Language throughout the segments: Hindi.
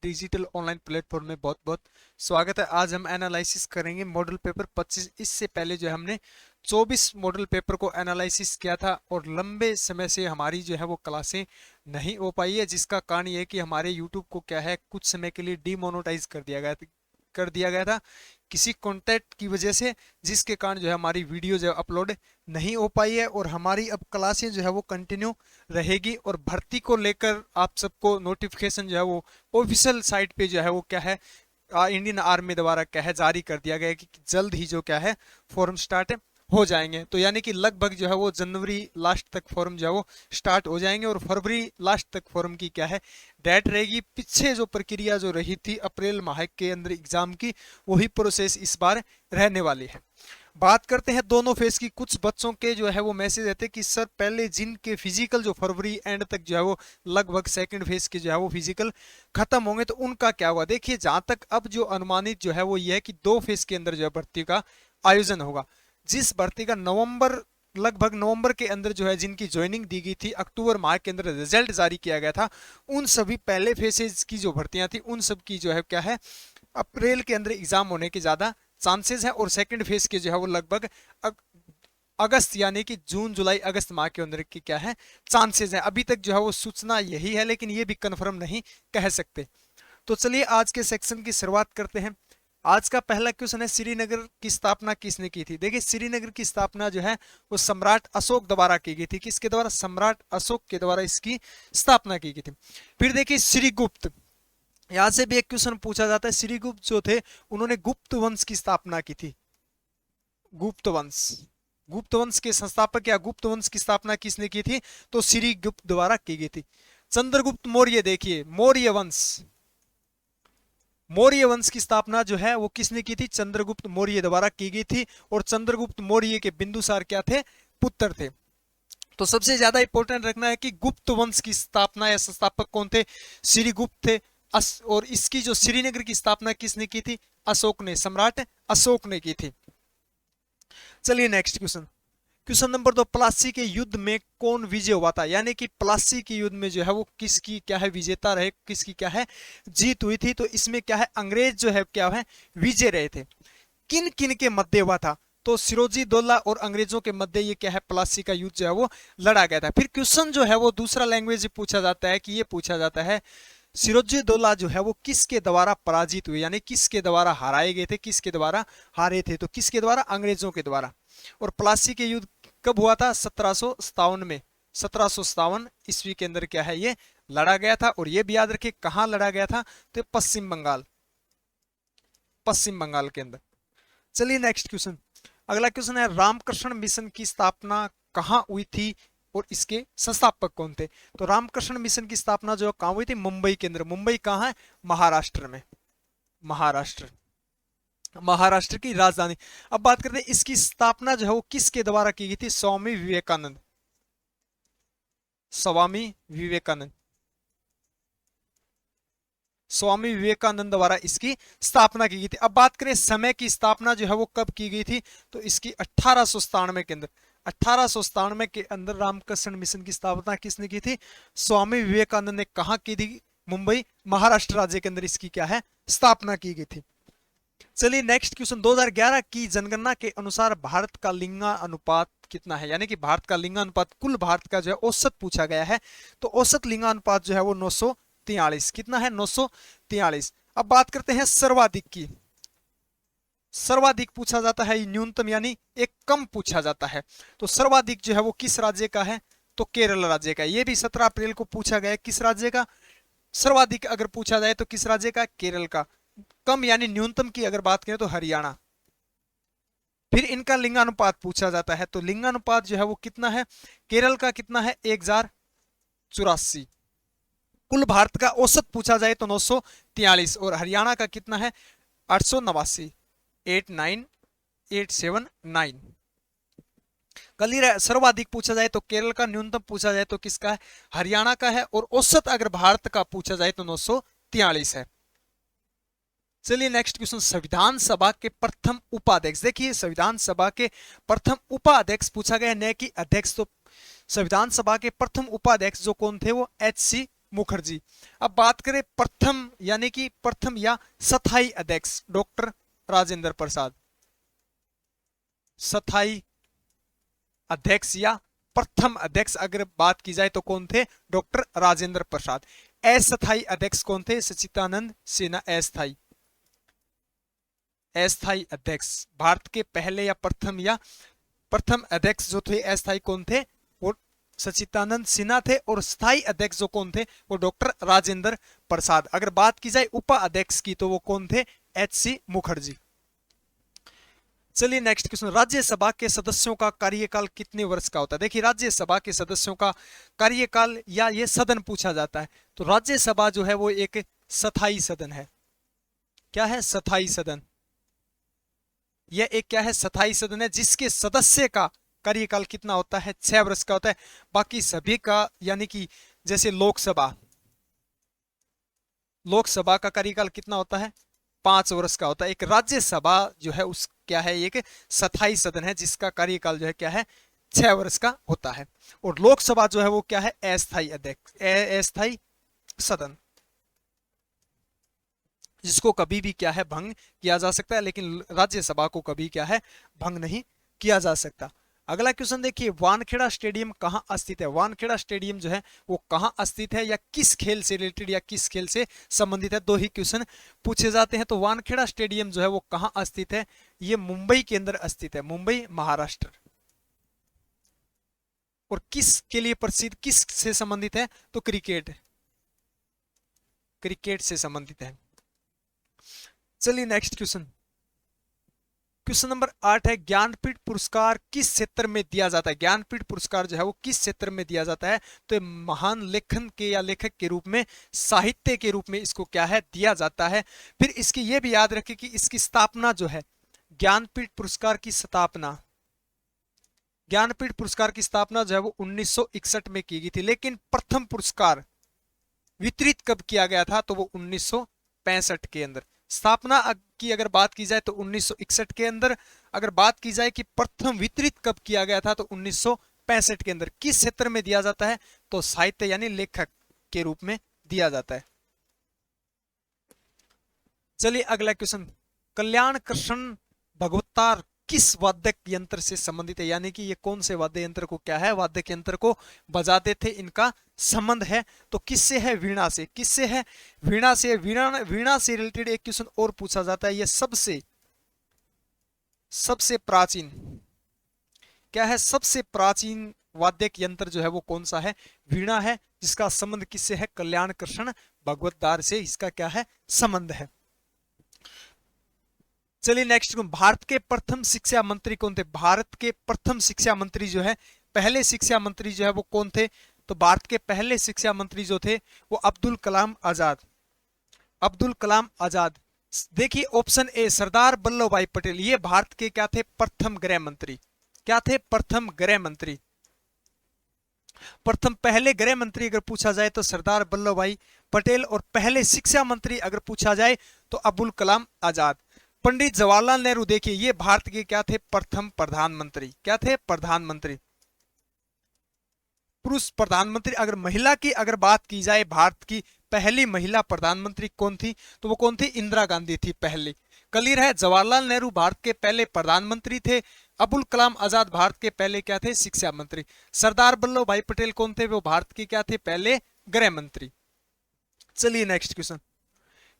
डिजिटल ऑनलाइन प्लेटफॉर्म में बहुत बहुत स्वागत है। आज हम एनालिसिस करेंगे मॉडल पेपर 25। इससे पहले जो है हमने 24 मॉडल पेपर को एनालिसिस किया था और लंबे समय से हमारी जो है वो क्लासें नहीं हो पाई है, जिसका कारण ये है कि हमारे यूट्यूब को क्या है कुछ समय के लिए डीमोनेटाइज कर दिया गया था किसी कंटेंट की वजह से, जिसके कारण जो है हमारी वीडियो जो है अपलोड नहीं हो पाई है। और हमारी अब क्लासें जो है वो कंटिन्यू रहेगी और भर्ती को लेकर आप सबको नोटिफिकेशन जो है वो ऑफिशियल साइट पे जो है वो क्या है इंडियन आर्मी द्वारा क्या है जारी कर दिया गया है कि जल्द ही जो क्या है फॉर्म स्टार्ट हो जाएंगे। तो यानी कि लगभग जो है वो जनवरी लास्ट तक फॉर्म जो है वो स्टार्ट हो जाएंगे और फरवरी लास्ट तक फॉर्म की क्या है डेट रहेगी। पीछे जो प्रक्रिया जो रही थी अप्रैल माह के अंदर एग्जाम की, वही प्रोसेस इस बार रहने वाली है। बात करते हैं दोनों फेज की। कुछ बच्चों के जो है वो मैसेज रहते कि सर पहले जिनके फिजिकल जो फरवरी एंड तक जो है वो लगभग सेकंड फेज के जो है वो फिजिकल खत्म होंगे, तो उनका क्या हुआ। देखिए जहां तक अब जो अनुमानित जो है वो ये है कि 2 फेज के अंदर जो है भर्ती का आयोजन होगा। जिस भर्ती का लगभग नवंबर के अंदर जो है जिनकी ज्वाइनिंग दी गई थी, अक्टूबर माह के अंदर रिजल्ट जारी किया गया था, उन सभी पहले फेसेज की जो भर्तियां थी उन सब की जो है क्या है अप्रैल के अंदर एग्जाम होने के ज्यादा चांसेस है। और सेकंड फेज के जो है वो लगभग अगस्त यानी कि जून जुलाई अगस्त माह के अंदर की क्या है चांसेस है। अभी तक जो है वो सूचना यही है, लेकिन ये भी कंफर्म नहीं कह सकते। तो चलिए आज के सेक्शन की शुरुआत करते हैं। आज का पहला क्वेश्चन है श्रीनगर की स्थापना किसने की थी। देखिए श्रीनगर की स्थापना जो है वो सम्राट अशोक द्वारा की गई थी। किसके द्वारा? सम्राट अशोक के द्वारा इसकी स्थापना की गई थी। फिर देखिए श्रीगुप्त, यहां से भी एक क्वेश्चन पूछा जाता है। श्रीगुप्त जो थे उन्होंने गुप्त वंश की स्थापना की थी। गुप्त वंश के संस्थापक या गुप्त वंश की स्थापना किसने की थी? तो श्रीगुप्त द्वारा की गई थी। चंद्रगुप्त मौर्य, देखिए मौर्य वंश की स्थापना जो है वो किसने की थी? चंद्रगुप्त मौर्य द्वारा की गई थी। और चंद्रगुप्त मौर्य के बिंदुसार क्या थे? पुत्र थे। तो सबसे ज्यादा इंपॉर्टेंट रखना है कि गुप्त वंश की स्थापना या संस्थापक कौन थे? श्रीगुप्त थे। और इसकी जो श्रीनगर की स्थापना किसने की थी? अशोक ने, सम्राट अशोक ने की थी। चलिए next question. Question number 2, Plassey के युद्ध में कौन विजय हुआ था? यानी कि प्लासी के युद्ध में जो है वो किसकी क्या है विजेता रहे, किसकी क्या है जीत हुई थी? तो इसमें क्या है अंग्रेज जो है क्या है विजय रहे थे। किन किन के मध्य हुआ था? तो सिरोजी दौला और अंग्रेजों के मध्य ये क्या है प्लासी का युद्ध जो है वो लड़ा गया था। फिर क्वेश्चन जो है वो दूसरा लैंग्वेज पूछा जाता है कि ये पूछा जाता है सिरोजी दौला जो है वो किसके द्वारा पराजित हुए, यानी किसके द्वारा हराए गए थे, किसके द्वारा हारे थे? तो किसके द्वारा? अंग्रेजों के द्वारा। और प्लासी के युद्ध कब हुआ था? 1757 में, 1757 ईस्वी के अंदर क्या है ये लड़ा गया था। और ये भी याद रखिए कहां लड़ा गया था? तो पश्चिम बंगाल के अंदर। चलिए नेक्स्ट क्वेश्चन। अगला क्वेश्चन है रामकृष्ण मिशन की स्थापना कहां हुई थी और इसके संस्थापक कौन थे? तो रामकृष्ण मिशन की स्थापना जो कहां हुई थी? मुंबई के अंदर। मुंबई कहां है? महाराष्ट्र में। महाराष्ट्र की राजधानी। अब बात करते हैं इसकी स्थापना जो है वो किसके द्वारा की गई थी? स्वामी विवेकानंद द्वारा इसकी स्थापना की गई थी। अब बात करें समय की स्थापना जो है वो कब की गई थी? तो इसकी 1897 के अंदर। 1897 के अंदर रामकृष्ण मिशन की स्थापना किसने की थी? स्वामी विवेकानंद ने। कहा की थी? मुंबई, महाराष्ट्र राज्य के अंदर इसकी क्या है स्थापना की गई थी। चलिए नेक्स्ट क्वेश्चन। 2011 की जनगणना के अनुसार भारत का लिंगानुपात कितना है? यानी कि भारत का लिंगानुपात, कुल भारत का जो है औसत पूछा गया है। तो औसत लिंगानुपात जो है वो 943। कितना है? 943। अब बात करते हैं सर्वाधिक की। सर्वाधिक पूछा जाता है न्यूनतम यानी एक कम पूछा जाता है। तो सर्वाधिक जो है वो किस राज्य का है? तो केरल राज्य का। ये भी 17 अप्रैल को पूछा गया। किस राज्य का सर्वाधिक अगर पूछा जाए तो किस राज्य का? केरल का। कम यानी न्यूनतम की अगर बात करें तो हरियाणा। फिर इनका लिंगानुपात पूछा जाता है। तो लिंगानुपात जो है वो कितना है? केरल का कितना है? 1084। कुल भारत का औसत पूछा जाए तो 943। और हरियाणा का कितना है? 889, 89879। सर्वाधिक पूछा जाए तो केरल का, न्यूनतम पूछा जाए तो किसका है? हरियाणा का है। और औसत अगर भारत का पूछा जाए तो 943 है। चलिए नेक्स्ट क्वेश्चन। संविधान सभा के प्रथम उपाध्यक्ष। देखिए संविधान सभा के प्रथम उपाध्यक्ष पूछा गया, न कि अध्यक्ष। तो संविधान सभा के प्रथम उपाध्यक्ष जो कौन थे? वो H.C. मुखर्जी। अब बात करें प्रथम यानी कि प्रथम या स्थायी अध्यक्ष, डॉक्टर राजेंद्र प्रसाद। स्थायी अध्यक्ष या प्रथम अध्यक्ष अगर बात की जाए तो कौन थे? डॉक्टर राजेंद्र प्रसाद। अस्थायी अध्यक्ष कौन थे? सच्चिदानंद सिन्हा। अस्थायी अस्थायी अध्यक्ष भारत के पहले या प्रथम अध्यक्ष जो थे अस्थायी कौन थे? वो सच्चिदानंद सिन्हा थे। और स्थायी अध्यक्ष जो कौन थे? वो डॉक्टर राजेंद्र प्रसाद। अगर बात की जाए उपाध्यक्ष की तो वो कौन थे? एच.सी. मुखर्जी। चलिए नेक्स्ट क्वेश्चन, राज्यसभा के सदस्यों का कार्यकाल कितने वर्ष का होता है? देखिए राज्यसभा के सदस्यों का कार्यकाल या ये सदन पूछा जाता है, तो राज्यसभा जो है वो एक स्थायी सदन है। क्या है? स्थायी सदन। यह एक क्या है? स्थायी सदन है जिसके सदस्य का कार्यकाल कितना होता है? 6 वर्ष का होता है। बाकी सभी का यानी कि जैसे लोकसभा का कार्यकाल कितना होता है? 5 वर्ष का होता है। एक राज्यसभा जो है उस क्या है? एक स्थायी सदन है जिसका कार्यकाल जो है क्या है? 6 वर्ष का होता है। और लोकसभा जो है वो क्या है? अस्थायी सदन, जिसको कभी भी क्या है? भंग किया जा सकता है, लेकिन राज्यसभा को कभी क्या है? भंग नहीं किया जा सकता। अगला क्वेश्चन देखिए, वानखेड़ा स्टेडियम कहाँ स्थित है? वानखेड़ा स्टेडियम जो है वो कहाँ स्थित है या किस खेल से रिलेटेड या किस खेल से संबंधित है? 2 ही क्वेश्चन पूछे जाते हैं। तो वानखेड़ा स्टेडियम जो है वो कहाँ स्थित है? ये मुंबई के अंदर स्थित है, मुंबई महाराष्ट्र। और किस के लिए प्रसिद्ध, किस से संबंधित है? तो क्रिकेट से संबंधित है। चलिए नेक्स्ट क्वेश्चन, क्वेश्चन नंबर 8 है, ज्ञानपीठ पुरस्कार किस क्षेत्र में दिया जाता है? ज्ञानपीठ पुरस्कार जो है वो किस क्षेत्र में दिया जाता है? तो महान लेखन के या लेखक के रूप में, साहित्य के रूप में इसको क्या है? दिया जाता है। फिर इसकी ये भी याद रखें कि इसकी स्थापना जो है, ज्ञानपीठ पुरस्कार की स्थापना जो है वो 1961 में की गई थी। लेकिन प्रथम पुरस्कार वितरित कब किया गया था? तो वो 1965 के अंदर। स्थापना की अगर बात की जाए तो 1961 के अंदर। अगर बात की जाए कि प्रथम वितरित कब किया गया था तो 1965 के अंदर। किस क्षेत्र में दिया जाता है? तो साहित्य यानी लेखक के रूप में दिया जाता है। चलिए अगला क्वेश्चन, कल्याण कृष्ण भगवतार किस वाद्य यंत्र से संबंधित है? यानी कि ये कौन से वाद्य यंत्र को क्या है? वाद्य यंत्र को बजाते थे, इनका संबंध है। तो किससे है? वीणा से। किससे है? वीणा से। वीणा से रिलेटेड एक क्वेश्चन और पूछा जाता है, ये सबसे प्राचीन क्या है? सबसे प्राचीन वाद्य यंत्र जो है वो कौन सा है? वीणा है, जिसका संबंध किससे है? कल्याण कृष्ण भगवतार से इसका क्या है? संबंध है। चलिए नेक्स्ट, भारत के प्रथम शिक्षा मंत्री कौन थे? भारत के प्रथम शिक्षा मंत्री जो है, पहले शिक्षा मंत्री जो है वो कौन थे? तो भारत के पहले शिक्षा मंत्री जो थे वो अब्दुल कलाम आजाद। देखिए ऑप्शन ए सरदार वल्लभ भाई पटेल, ये भारत के क्या थे? प्रथम गृह मंत्री। क्या थे? प्रथम गृह मंत्री। प्रथम पहले गृह मंत्री अगर पूछा जाए तो सरदार वल्लभ भाई पटेल। और पहले शिक्षा मंत्री अगर पूछा जाए तो अब्दुल कलाम आजाद। पंडित जवाहरलाल नेहरू देखिए, ये भारत के क्या थे? प्रथम प्रधानमंत्री। क्या थे? प्रधानमंत्री, पुरुष प्रधानमंत्री। अगर महिला की अगर बात की जाए, भारत की पहली महिला प्रधानमंत्री कौन थी? तो वो कौन थी? इंदिरा गांधी थी पहली। क्लियर है? जवाहरलाल नेहरू भारत के पहले प्रधानमंत्री थे। अब्दुल कलाम आजाद भारत के पहले क्या थे? शिक्षा मंत्री। सरदार वल्लभ भाई पटेल कौन थे? वो भारत के क्या थे? पहले गृह मंत्री। चलिए next question,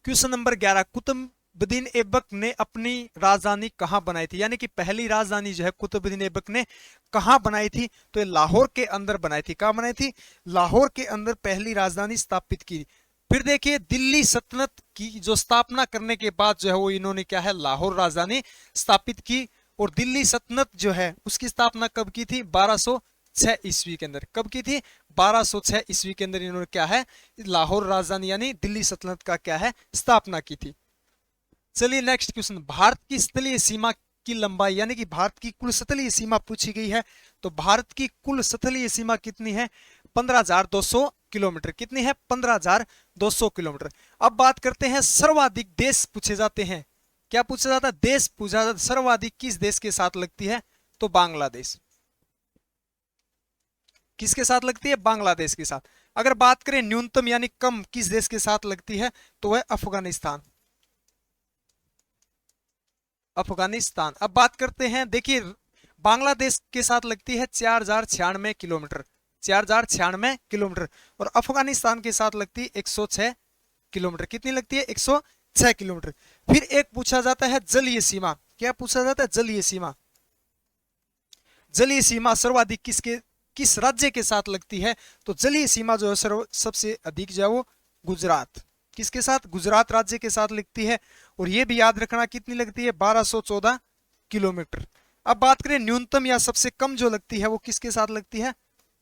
question number 11, Qutubuddin Aibak ने अपनी राजधानी कहां बनाई थी? यानी कि पहली राजधानी जो है कुतुबुद्दीन ऐबक ने कहां बनाई थी? तो ये लाहौर के अंदर बनाई थी। कहां बनाई थी? लाहौर के अंदर पहली राजधानी स्थापित की। फिर देखिए दिल्ली सल्तनत की जो स्थापना करने के बाद जो है वो इन्होंने क्या है? लाहौर राजधानी स्थापित की। और दिल्ली सल्तनत जो है उसकी स्थापना कब की थी? 1206 ईस्वी के अंदर। कब की थी? 1206 ईस्वी के अंदर इन्होंने क्या है? लाहौर राजधानी यानी दिल्ली सल्तनत का क्या है? स्थापना की थी। चलिए नेक्स्ट क्वेश्चन, भारत की स्थलीय सीमा की लंबाई, यानी कि भारत की कुल स्थलीय सीमा पूछी गई है। तो भारत की कुल स्थलीय सीमा कितनी है? 15,200 किलोमीटर। कितनी है? 15,200 किलोमीटर। अब बात करते हैं सर्वाधिक देश पूछे जाते हैं। क्या पूछा जाता है? देश पूछा जाता है। सर्वाधिक किस देश के साथ लगती है? तो बांग्लादेश। किसके साथ लगती है? बांग्लादेश के साथ। अगर बात करें न्यूनतम यानी कम किस देश के साथ लगती है तो वह अफगानिस्तान। अफगानिस्तान। अब बात करते हैं, देखिए बांग्लादेश के साथ लगती है 4096 किलोमीटर, 4096 किलोमीटर, और अफगानिस्तान के साथ लगती है 106 किलोमीटर। कितनी लगती है? 106 किलोमीटर। फिर एक पूछा जाता है जलीय सीमा। क्या पूछा जाता है? जलीय सीमा। जलीय सीमा सर्वाधिक किस राज्य के साथ लगती है? तो जलीय सीमा जो है सबसे अधिक जो है वो गुजरात। किसके साथ? गुजरात राज्य के साथ लगती है। और ये भी याद रखना कितनी लगती है? 1214 किलोमीटर। अब बात करें न्यूनतम या सबसे कम जो लगती है वो किसके साथ लगती है?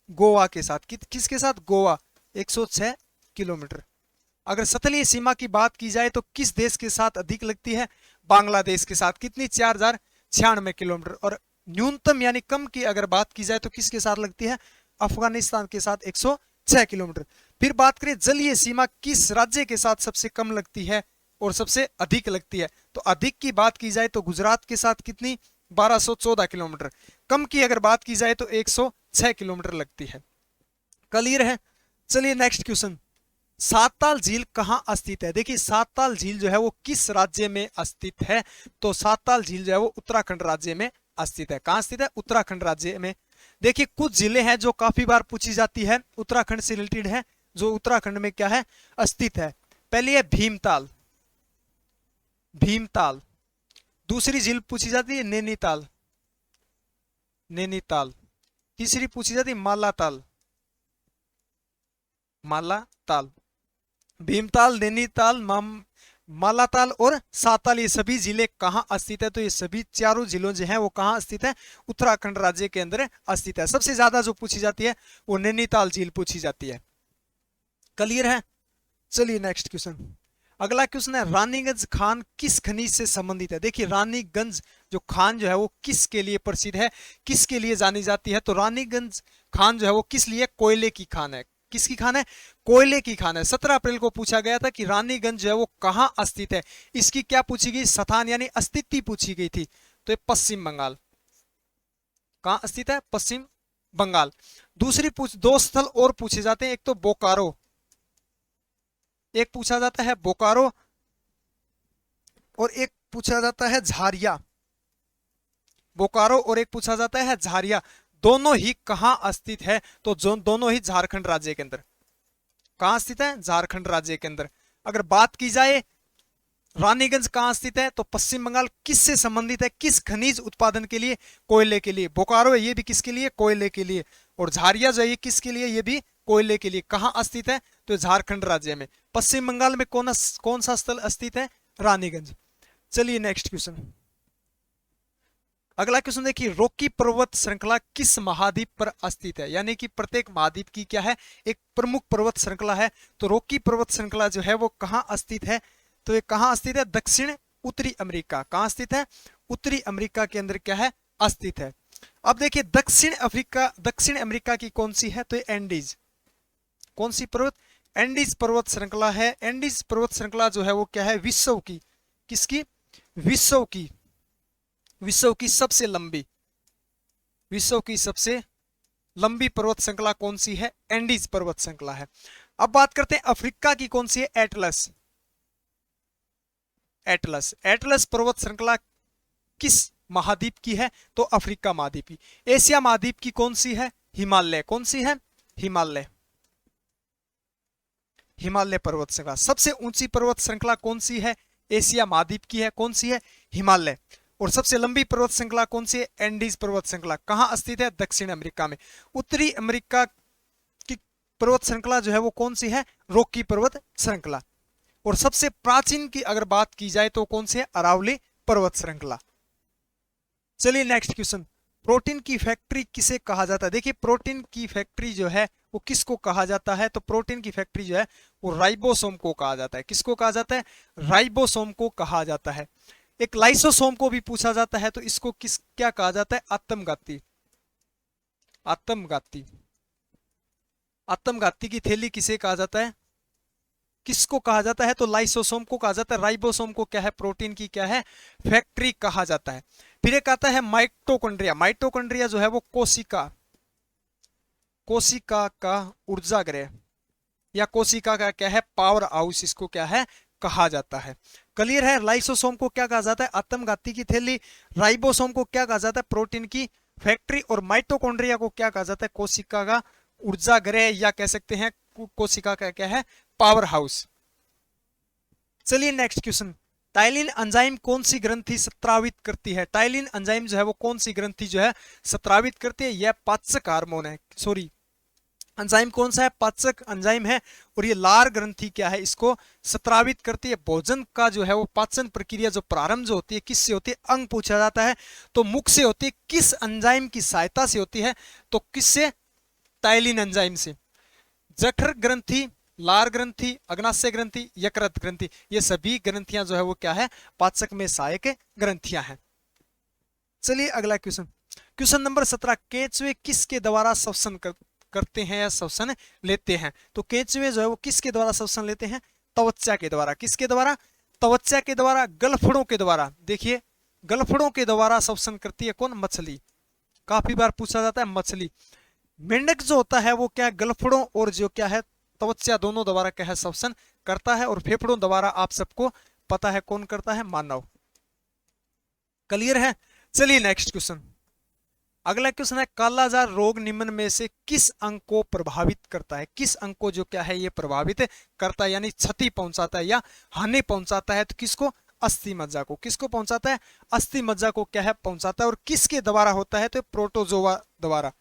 गोवा के साथ। किसके साथ? गोवा, 106 किलोमीटर। अगर सतलीय सीमा की बात की जाए तो किस देश के साथ अधिक लगती है? बांग्लादेश के साथ। कितनी? 4096 किलोमीटर। और न्यूनतम यानी कम की अगर बात की जाए तो किसके साथ लगती है? अफगानिस्तान के साथ, 106 किलोमीटर। फिर बात करें जलीय सीमा किस राज्य के साथ सबसे कम लगती है और सबसे अधिक लगती है? तो अधिक की बात की जाए तो गुजरात के साथ कितनी? 1214 किलोमीटर। कम की अगर बात की जाए तो 106 किलोमीटर लगती है। क्लियर है? चलिए नेक्स्ट क्वेश्चन। सातताल झील कहाँ स्थित है? देखिए सातताल झील जो है वो किस राज्य में स्थित है? तो सातताल झील जो है वो उत्तराखंड राज्य में स्थित है। कहाँ स्थित है? उत्तराखंड राज्य में। देखिए कुछ जिले हैं जो काफी बार पूछी जाती है, उत्तराखंड से रिलेटेड है, जो उत्तराखंड में क्या है? स्थित है। पहली है भीमताल, भीमताल। दूसरी झील पूछी जाती है नैनीताल, नैनीताल। तीसरी पूछी जाती है मालाताल, मालाताल। भीमताल, नैनीताल, मालाताल और साताल, ये सभी जिले कहाँ स्थित है? तो ये सभी चारों जिलों जो हैं वो कहाँ स्थित है? उत्तराखंड राज्य के अंदर स्थित है। सबसे ज्यादा जो पूछी जाती है वो नैनीताल झील पूछी जाती है। क्लियर है? चलिए नेक्स्ट क्वेश्चन। अगला क्वेश्चन है रानीगंज खान किस खनिज से संबंधित है? देखिए रानीगंज जो खान जो है वो किसके लिए प्रसिद्ध है, किसके लिए जानी जाती है? तो रानीगंज खान जो है वो किस लिए? कोयले की खान है। किसकी खान है? कोयले की खान है। 17 अप्रैल को पूछा गया था कि रानीगंज जो है वो कहाँ स्थित है। इसकी क्या पूछी गई? स्थान यानी स्थिति पूछी गई थी। तो ये पश्चिम बंगाल। कहाँ स्थित है? पश्चिम बंगाल। दूसरी दो स्थल और पूछे जाते हैं, एक तो बोकारो, एक पूछा जाता है बोकारो, और एक पूछा जाता है झारिया। बोकारो और एक पूछा जाता है झारिया। दोनों ही कहां स्थित है? तो दोनों ही झारखंड राज्य के अंदर। कहां स्थित है? झारखंड राज्य के अंदर। अगर बात की जाए रानीगंज कहां स्थित है तो पश्चिम बंगाल। किससे संबंधित है? किस खनिज उत्पादन के लिए? कोयले के लिए। बोकारो है ये भी किसके लिए? कोयले के लिए। और झारिया जो है ये किसके लिए? ये भी कोयले के लिए। कहां स्थित है? तो झारखंड राज्य में। पश्चिम बंगाल में कौन सा स्थल स्थित है? रानीगंज। चलिए नेक्स्ट क्वेश्चन। अगला क्वेश्चन देखिए रॉकी पर्वत श्रृंखला किस महाद्वीप पर स्थित है? यानी कि प्रत्येक महाद्वीप की क्या है? एक प्रमुख पर्वत श्रृंखला है। तो रॉकी पर्वत श्रृंखला जो है वो कहां स्थित है? तो ये कहां स्थित है? दक्षिण उत्तरी अमेरिका। कहां स्थित है? उत्तरी अमेरिका के अंदर क्या है? स्थित है। अब देखिए दक्षिण अमेरिका की कौन सी है? तो ये एंडीज। कौन सी पर्वत? एंडीज पर्वत श्रृंखला है। एंडीज पर्वत श्रृंखला जो है वो क्या है? विश्व की, किसकी? विश्व की सबसे लंबी पर्वत श्रृंखला कौन सी है? एंडीज पर्वत श्रृंखला है। अब बात करते हैं अफ्रीका की कौन सी है? एटलस। एटलस पर्वत श्रृंखला किस महाद्वीप की है? तो अफ्रीका महाद्वीप की। एशिया महाद्वीप की कौन सी है? हिमालय। कौन सी है? हिमालय पर्वत श्रृंखला। सबसे ऊंची पर्वत श्रृंखला कौन सी है? एशिया महाद्वीप की है। कौन सी है? हिमालय। और सबसे लंबी पर्वत श्रृंखला कौन सी है? एंडीज पर्वत श्रृंखला। कहां स्थित है? दक्षिण अमेरिका में। उत्तरी अमेरिका की पर्वत श्रृंखला जो है वो कौन सी है? रॉकी पर्वत श्रृंखला। और सबसे प्राचीन की अगर बात की जाए तो कौन सी है? अरावली पर्वत श्रृंखला। चलिए नेक्स्ट क्वेश्चन। प्रोटीन की फैक्ट्री किसे कहा जाता है? देखिए प्रोटीन की फैक्ट्री जो है वो किसको कहा जाता है? तो प्रोटीन की फैक्ट्री जो है वो राइबोसोम को कहा जाता है। किसको कहा जाता है? राइबोसोम को कहा जाता है। एक लाइसोसोम को भी पूछा जाता है, तो इसको क्या कहा जाता है? आत्मघाती। आत्मघाती की थैली किसे कहा जाता है? किसको कहा जाता है? तो लाइसोसोम को कहा जाता है। राइबोसोम को क्या है? प्रोटीन की क्या है? फैक्ट्री कहा जाता है। फिर एक आता है माइटोकॉन्ड्रिया। माइटोकॉन्ड्रिया जो है वो कोशिका का ऊर्जा गृह। या कोशिका का क्या है, पावर हाउस इसको क्या है कहा जाता है। क्लियर है। लाइसोसोम को क्या कहा जाता है, आत्मघाती की थैली। राइबोसोम को क्या कहा जाता है, प्रोटीन की फैक्ट्री। और माइटोकॉन्ड्रिया को क्या कहा जाता है, कोशिका का ऊर्जा गृह, या कह सकते हैं कोशिका का क्या है, पावर हाउस। चलिए नेक्स्ट क्वेश्चन। टाइलिन एंजाइम कौन सी ग्रंथि स्रावित करती है। टाइलिन एंजाइम जो है वो कौन सी ग्रंथि जो है स्रावित करती है, यह पाचक हार्मोन है, सॉरी एंजाइम कौन सा है, पाचक एंजाइम है। और ये लार ग्रंथि क्या है, इसको स्रावित करती है। भोजन का जो है वो पाचन प्रक्रिया जो प्रारंभ जो होती है किससे होती है, अंग पूछा जाता है तो मुख से होती है। किस एंजाइम की सहायता से होती है, तो किससे, टाइलिन एंजाइम से। जठर ग्रंथि, लार ग्रंथि, अग्नाशय ग्रंथि, यकृत ग्रंथि, ये सभी ग्रंथियां जो है वो क्या है, पाचक में सहायक ग्रंथियां हैं। चलिए अगला क्वेश्चन, क्वेश्चन नंबर 17। केंचुए किसके द्वारा श्वसन करते हैं या श्वसन लेते हैं। तो केंचुए जो है वो किसके द्वारा श्वसन लेते हैं, त्वचा के द्वारा। किसके द्वारा, त्वचा के द्वारा, गलफड़ों के द्वारा। देखिए गलफड़ों के द्वारा श्वसन करती है कौन, मछली। काफी बार पूछा जाता है मछली। मेंढक जो होता है वो क्या है, गलफड़ों और जो क्या है त्वचा दोनों द्वारा क्या है श्वसन करता है। और फेफड़ों द्वारा आप सबको पता है कौन करता है, मानव। क्लियर है। चलिए नेक्स्ट क्वेश्चन, अगला क्वेश्चन है कालाजार रोग निम्न में से किस अंग को प्रभावित करता है। किस अंग को जो क्या है ये प्रभावित करता है, यानी क्षति पहुंचाता है या हानि पहुंचाता है। तो किसको, अस्थि मज्जा को। किसको पहुंचाता है, अस्थि मज्जा को क्या है पहुंचाता है। और किसके द्वारा होता है, तो प्रोटोजोआ द्वारा।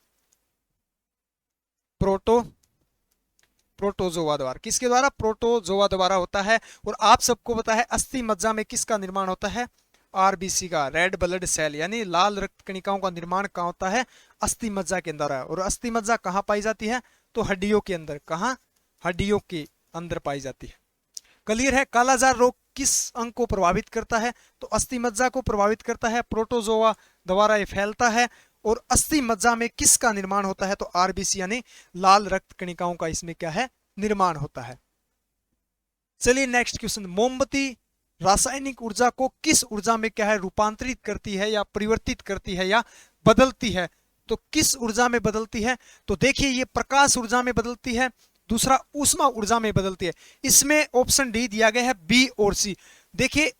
प्रोटोजोआ द्वारा। किसके द्वारा, प्रोटोजोआ द्वारा होता है। और आप सबको पता है अस्थि मज्जा में किसका निर्माण होता है, आरबीसी का, रेड ब्लड सेल, यानी लाल रक्त कणिकाओं का निर्माण कहाँ होता है, अस्थि मज्जा के अंदर है। और अस्थि मज्जा कहाँ पाई जाती है, तो हड्डियों के अंदर। कहाँ, हड्डियों के अंदर पाई जाती है। क्लियर है। कालाजार रोग किस अंग को प्रभावित करता है, तो अस्थि मज्जा को प्रभावित करता है। प्रोटोजोआ द्वारा ये फैलता है। और अस्थि मज्जा में किसका निर्माण होता है, तो आरबीसी यानी लाल रक्त कणिकाओं का इसमें क्या है निर्माण होता है। चलिए नेक्स्ट क्वेश्चन, मोमबत्ती रासायनिक ऊर्जा को किस ऊर्जा में क्या है रूपांतरित करती है या परिवर्तित करती है या बदलती है। तो किस ऊर्जा में बदलती है, तो देखिए ये प्रकाश ऊर्जा में बदलती है, दूसरा ऊष्मा ऊर्जा में बदलती है। इसमें ऑप्शन डी दिया गया है, बी और सी। देखिए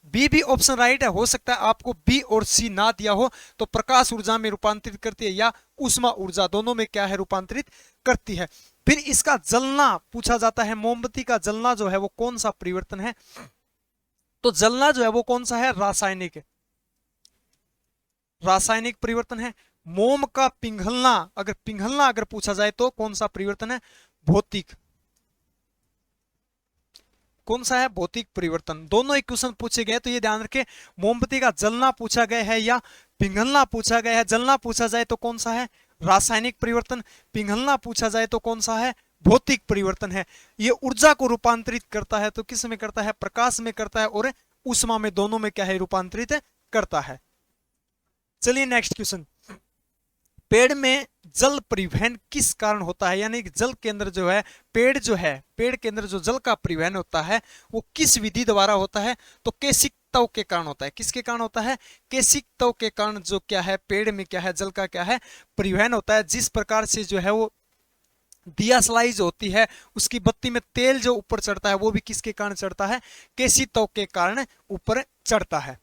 बी भी ऑप्शन राइट है, हो सकता है आपको बी और सी ना दिया हो। तो प्रकाश ऊर्जा में रूपांतरित करती है या ऊष्मा ऊर्जा, दोनों में क्या है रूपांतरित करती है। फिर इसका जलना पूछा जाता है, मोमबत्ती का जलना जो है वो कौन सा परिवर्तन है, तो जलना जो है वो कौन सा है, रासायनिक, रासायनिक परिवर्तन है। मोम का पिघलना, अगर पिघलना अगर पूछा जाए तो कौन सा परिवर्तन है, भौतिक। कौन सा है, भौतिक परिवर्तन। दोनों इक्वेशन पूछे गए तो ये ध्यान रखें, मोमबत्ती का जलना पूछा गया है या पिघलना पूछा गया है। जलना पूछा जाए तो कौन सा है, रासायनिक परिवर्तन। पिघलना पूछा जाए तो कौन सा है, भौतिक परिवर्तन है। ये ऊर्जा को रूपांतरित करता है तो किस में करता है, प्रकाश में करता है और ऊष्मा में, दोनों में क्या है रूपांतरित करता है। चलिए नेक्स्ट क्वेश्चन, पेड़ में जल परिवहन किस कारण होता है, यानी जल के अंदर जो है पेड़ जो है, पेड़ के अंदर जो जल का परिवहन होता है वो किस विधि द्वारा होता है, तो केशिक तव के कारण होता है। किसके कारण होता है, केशिक तव के कारण जो क्या है पेड़ में क्या है जल का क्या है परिवहन होता है। जिस प्रकार से जो है वो दिया स्लाइज होती है, उसकी बत्ती में तेल जो ऊपर चढ़ता है वो भी किसके कारण चढ़ता है, केशिक तव के कारण ऊपर चढ़ता है।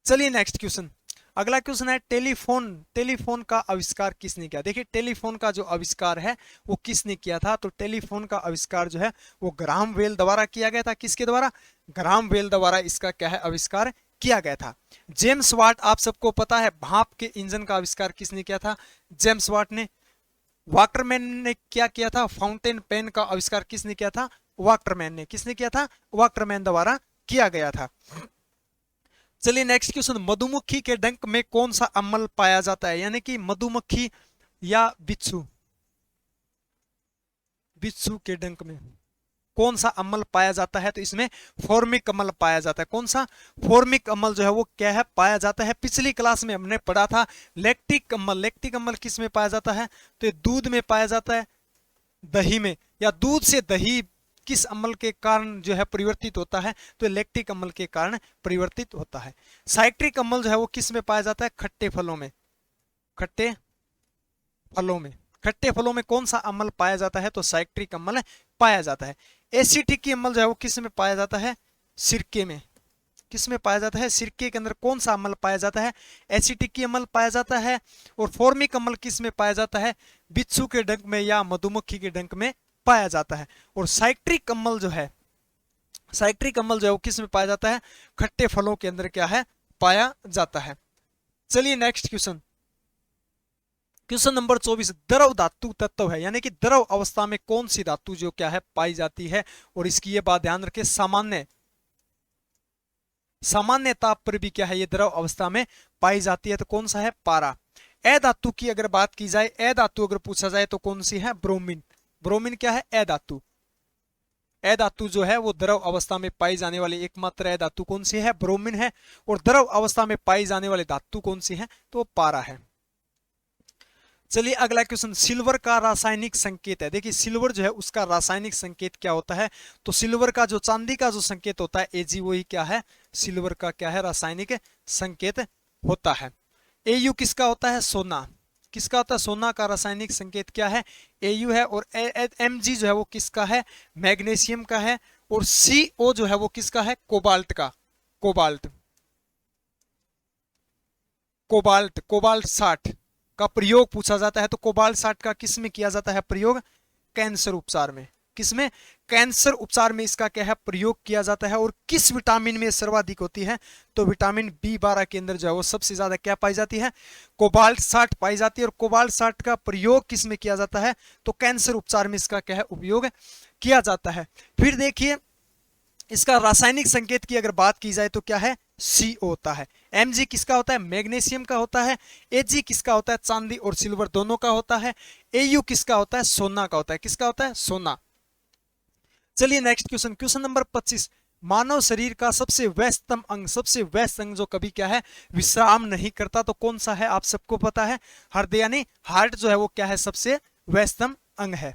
चलिए नेक्स्ट क्वेश्चन, अगला क्वेश्चन है टेलीफोन। टेलीफोन का आविष्कार किसने किया। देखिए टेलीफोन का जो आविष्कार है वो किसने किया था, तो टेलीफोन का आविष्कार जो है वो ग्राहम बेल द्वारा किया गया था। किसके द्वारा, ग्राहम बेल द्वारा इसका क्या है आविष्कार किया गया था। जेम्स वाट, आप सबको पता है भाप के इंजन का आविष्कार किसने किया था, जेम्स वाट ने। वाटरमैन ने क्या किया था, फाउंटेन पेन का आविष्कार किसने किया था, वाटरमैन ने। किसने किया था, वाटरमैन द्वारा किया गया था। चलिए नेक्स्ट क्वेश्चन, मधुमक्खी के डंक में कौन सा अम्ल पाया जाता है, यानी कि मधुमक्खी या बिच्छू, बिच्छू के डंक में कौन सा अम्ल पाया जाता है, तो इसमें फॉर्मिक अम्ल पाया जाता है। कौन सा, फॉर्मिक अम्ल जो है वो क्या है पाया जाता है। पिछली क्लास में हमने पढ़ा था लैक्टिक अम्ल। लैक्टिक अम्ल किस में पाया जाता है, तो दूध में पाया जाता है, दही में, या दूध से दही किस अम्ल के कारण जो है परिवर्तित होता है, तो लैक्टिक अम्ल के कारण परिवर्तित होता है। साइट्रिक अम्ल जो है वो किस में पाया जाता है, खट्टे फलों में, खट्टे फलों में। खट्टे फलों में कौन सा अम्ल पाया जाता है? तो साइट्रिक अम्ल पाया जाता है। एसिटिक अम्ल जो है वो किस में पाया जाता है? सिरके में। किस में पाया जाता है? सिरके के अंदर कौन सा अम्ल पाया जाता है? एसिटिक अम्ल पाया जाता है। और फॉर्मिक अम्ल किस में पाया जाता है? बिच्छू के डंक में या मधुमक्खी के डंक में पाया जाता है। और साइट्रिक अम्ल जो है, साइट्रिक अम्ल जो है वो किस में पाया जाता है? खट्टे फलों के अंदर क्या है? पाया जाता है। चलिए नेक्स्ट क्वेश्चन, क्वेश्चन नंबर 24, द्रव धातु तत्व है, यानी कि द्रव अवस्था में कौन सी धातु जो क्या है पाई जाती है? और इसकी ये बात ध्यान रखें, सामान्य सामान्य ताप पर भी क्या है ये द्रव अवस्था में पाई जाती है। तो कौन सा है? पारा। अ धातु की अगर बात की जाए, अ धातु अगर पूछा जाए तो कौन सी है? ब्रोमीन। ब्रोमीन क्या है? अ धातु। अ धातु जो है वो द्रव अवस्था में पाई जाने वाली एकमात्र अ धातु कौन सी है? ब्रोमीन है। और द्रव अवस्था में पाई जाने वाली धातु कौन सी है? तो पारा है। चलिए अगला क्वेश्चन, सिल्वर का रासायनिक संकेत है। देखिए सिल्वर जो है उसका रासायनिक संकेत क्या होता है? तो सिल्वर का जो चांदी का जो संकेत होता है एजी, वही क्या है? सिल्वर का क्या है? रासायनिक संकेत होता है। एयू किसका होता है? सोना। किसका होता है? सोना का रासायनिक संकेत क्या है? एयू है। और एमजी जो है वो किसका है? मैग्नीशियम का है। और सीओ जो है वो किसका है? कोबाल्ट का। कोबाल्ट, कोबाल्ट, कोबाल्ट 60 का प्रयोग पूछा जाता है। तो कोबाल्ट 60 का किस में किया जाता है प्रयोग? कैंसर उपचार में। किसमें? कैंसर उपचार में इसका क्या है? प्रयोग किया जाता है। और किस विटामिन में सर्वाधिक होती है? तो विटामिन B12 के अंदर जो है वो सबसे ज्यादा क्या पाई जाती है? कोबाल्ट 60 पाई जाती है। और कोबाल्ट 60 का प्रयोग किस में किया जाता है? तो कैंसर उपचार में इसका क्या है? उपयोग किया जाता है। फिर देखिए इसका रासायनिक संकेत की अगर बात की जाए तो क्या है? सी होता है। Mg किसका होता है? मैग्नीशियम का होता है। Ag किसका होता है? चांदी और सिल्वर दोनों का होता है। Au किसका होता है? सोना का होता है। किसका होता है? सोना। चलिए नेक्स्ट क्वेश्चन, क्वेश्चन नंबर 25, मानव शरीर का सबसे व्यस्तम अंग, सबसे व्यस्त अंग जो कभी क्या है? विश्राम नहीं करता, तो कौन सा है? आप सबको पता है, हृदय यानी हार्ट जो है वो क्या है? सबसे व्यस्तम अंग है।